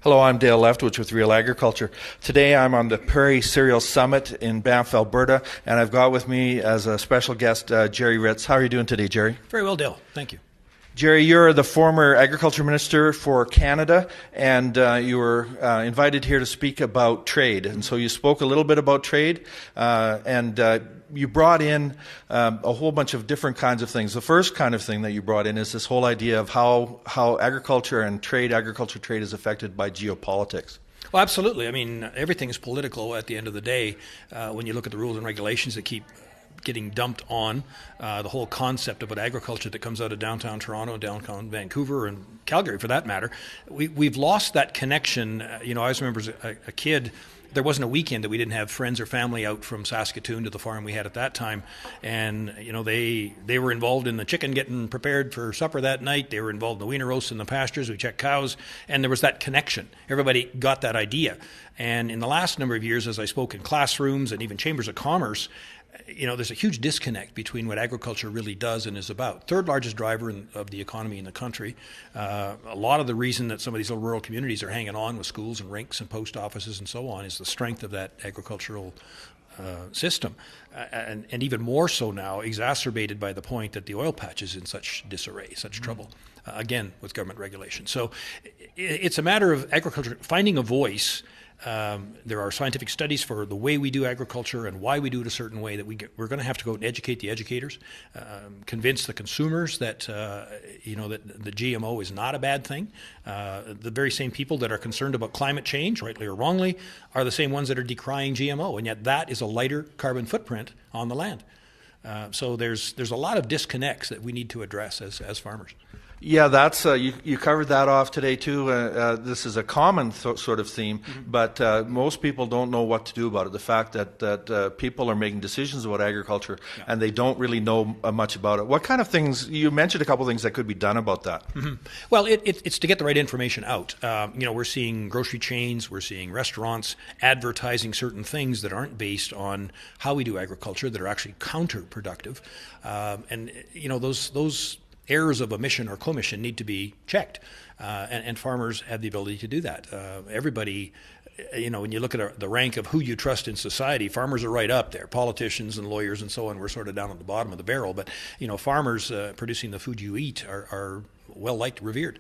Hello, I'm Dale Leftwich with Real Agriculture. Today I'm on the Prairie Cereal Summit in Banff, Alberta, and I've got with me as a special guest Gerry Ritz. How are you doing today, Gerry? Very well, Dale. Thank you. Gerry, you're the former Agriculture Minister for Canada, and you were invited here to speak about trade. And so you spoke a little bit about trade, and you brought in a whole bunch of different kinds of things. The first kind of thing that you brought in is this whole idea of how agriculture and trade, agriculture trade is affected by geopolitics. Well, absolutely. I mean, everything is political at the end of the day. When you look at the rules and regulations that keep getting dumped on the whole concept about agriculture that comes out of downtown Toronto, downtown Vancouver, and Calgary for that matter, we've lost that connection. I always remember as a kid, there wasn't a weekend that we didn't have friends or family out from Saskatoon to the farm we had at that time, and they were involved in the chicken getting prepared for supper that night. They were involved in the wiener roasts in the pastures. We checked cows, and there was that connection. Everybody got that idea. And in the last number of years, as I spoke in classrooms and even chambers of commerce, there's a huge disconnect between what agriculture really does and is about. Third largest driver of the economy in the country. A lot of the reason that some of these little rural communities are hanging on with schools and rinks and post offices and so on is the strength of that agricultural system. And even more so now, exacerbated by the point that the oil patch is in such disarray, such trouble, again, with government regulation. So it's a matter of agriculture finding a voice. There are scientific studies for the way we do agriculture and why we do it a certain way that we're going to have to go and educate the educators, convince the consumers that that the GMO is not a bad thing. The very same people that are concerned about climate change, rightly or wrongly, are the same ones that are decrying GMO, and yet that is a lighter carbon footprint on the land. So there's a lot of disconnects that we need to address as farmers. Yeah, that's you covered that off today too. This is a common sort of theme, but most people don't know what to do about it. The fact that people are making decisions about agriculture and they don't really know much about it. What kind of things, you mentioned a couple of things that could be done about that. Well, it's to get the right information out. We're seeing grocery chains, we're seeing restaurants advertising certain things that aren't based on how we do agriculture, that are actually counterproductive. And those errors of omission or commission need to be checked, and farmers have the ability to do that. Everybody, when you look at the rank of who you trust in society, farmers are right up there. Politicians and lawyers and so on, we're sort of down at the bottom of the barrel. But farmers producing the food you eat are well liked, revered.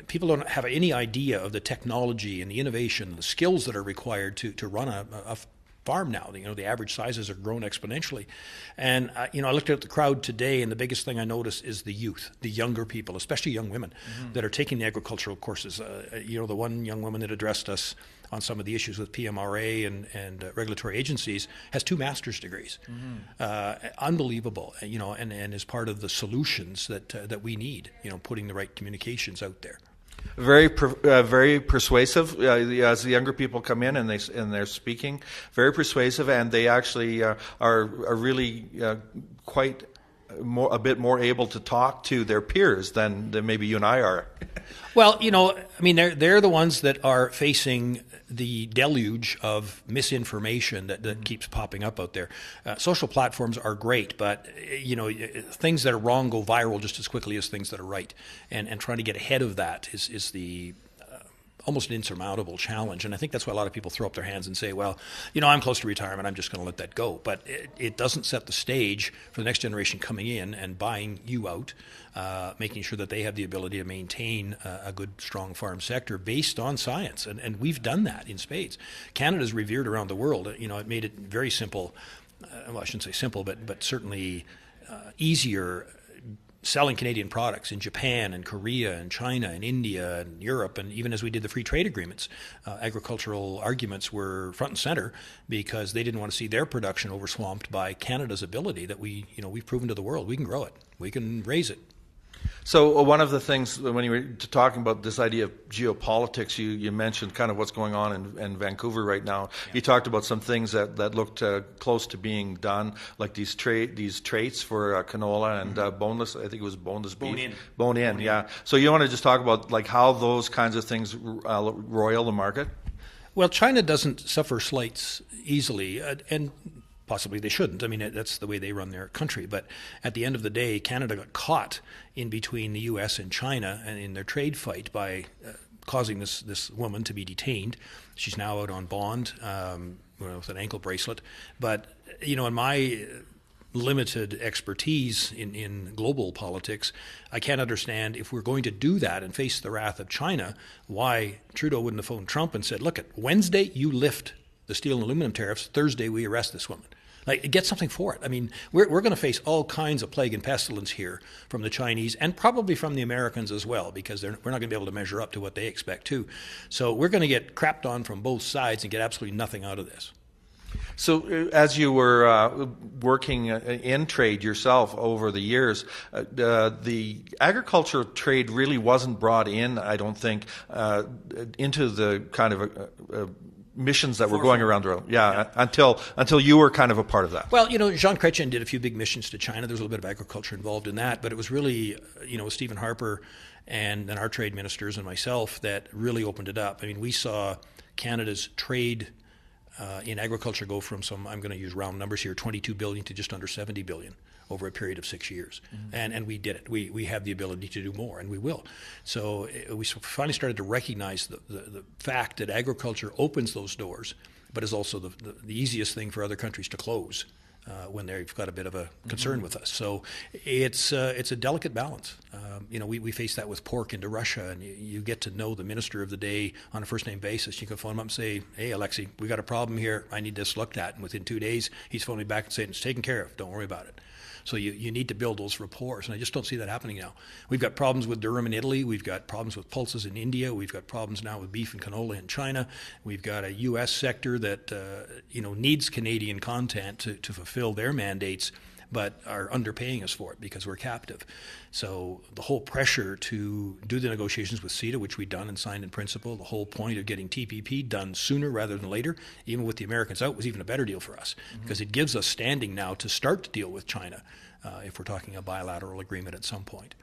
People don't have any idea of the technology and the innovation, the skills that are required to run a farm now. The average sizes are grown exponentially. And, I looked at the crowd today, and the biggest thing I noticed is the youth, the younger people, especially young women that are taking the agricultural courses. The one young woman that addressed us on some of the issues with PMRA and regulatory agencies has 2 master's degrees. Unbelievable, and is part of the solutions that we need, putting the right communications out there. Very persuasive. As the younger people come in and they're speaking, very persuasive, and they actually are really quite a bit more able to talk to their peers than maybe you and I are. Well, they're the ones that are facing the deluge of misinformation that keeps popping up out there. Social platforms are great, but things that are wrong go viral just as quickly as things that are right. And trying to get ahead of that is the almost an insurmountable challenge. And I think that's why a lot of people throw up their hands and say, well, I'm close to retirement, I'm just going to let that go. But it doesn't set the stage for the next generation coming in and buying you out, making sure that they have the ability to maintain a good, strong farm sector based on science. And we've done that in spades. Canada's revered around the world. It made it very simple. Well, I shouldn't say simple, but certainly easier selling Canadian products in Japan and Korea and China and India and Europe, and even as we did the free trade agreements, agricultural arguments were front and center because they didn't want to see their production overswamped by Canada's ability that we've proven to the world we can grow it, we can raise it. So one of the things, when you were talking about this idea of geopolitics, you mentioned kind of what's going on in Vancouver right now. Yeah. You talked about some things that looked close to being done, like these traits for canola and boneless. I think it was boneless beef. Bone in, yeah. So you want to just talk about like how those kinds of things roil the market? Well, China doesn't suffer slights easily, and possibly they shouldn't. That's the way they run their country. But at the end of the day, Canada got caught in between the U.S. and China and in their trade fight by causing this woman to be detained. She's now out on bond with an ankle bracelet. But, in my limited expertise in global politics, I can't understand, if we're going to do that and face the wrath of China, why Trudeau wouldn't have phoned Trump and said, look, Wednesday you lift the steel and aluminum tariffs, Thursday we arrest this woman. Like, get something for it. I mean, we're going to face all kinds of plague and pestilence here from the Chinese and probably from the Americans as well, because we're not going to be able to measure up to what they expect too. So we're going to get crapped on from both sides and get absolutely nothing out of this. So as you were working in trade yourself over the years, the agriculture trade really wasn't brought in, I don't think, into the kind of missions that were going around the world. Yeah, until you were kind of a part of that. Well, Jean Chrétien did a few big missions to China. There was a little bit of agriculture involved in that, but it was really, Stephen Harper and then our trade ministers and myself that really opened it up. I mean, we saw Canada's trade in agriculture go from I'm going to use round numbers here, 22 billion to just under 70 billion over a period of 6 years. Mm-hmm. And we did it. We have the ability to do more, and we will. So we finally started to recognize the fact that agriculture opens those doors, but is also the easiest thing for other countries to close when they've got a bit of a concern with us. So it's a delicate balance. We face that with pork into Russia, and you get to know the minister of the day on a first-name basis. You can phone him up and say, hey, Alexei, we got a problem here. I need this looked at. And within 2 days, he's phoning me back and saying, it's taken care of. Don't worry about it. So you need to build those rapport, and I just don't see that happening now. We've got problems with durum in Italy. We've got problems with pulses in India. We've got problems now with beef and canola in China. We've got a U.S. sector that needs Canadian content to fulfill their mandates, but are underpaying us for it because we're captive. So the whole pressure to do the negotiations with CETA, which we've done and signed in principle, the whole point of getting TPP done sooner rather than later, even with the Americans out, was even a better deal for us, because it gives us standing now to start to deal with China if we're talking a bilateral agreement at some point.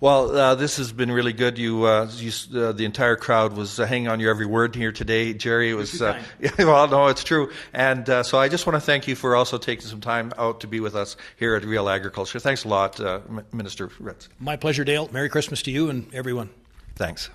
Well, this has been really good. The entire crowd was hanging on your every word here today, Gerry. It was, well, no, it's true. And so I just want to thank you for also taking some time out to be with us here at Real Agriculture. Thanks a lot, Minister Ritz. My pleasure, Dale. Merry Christmas to you and everyone. Thanks.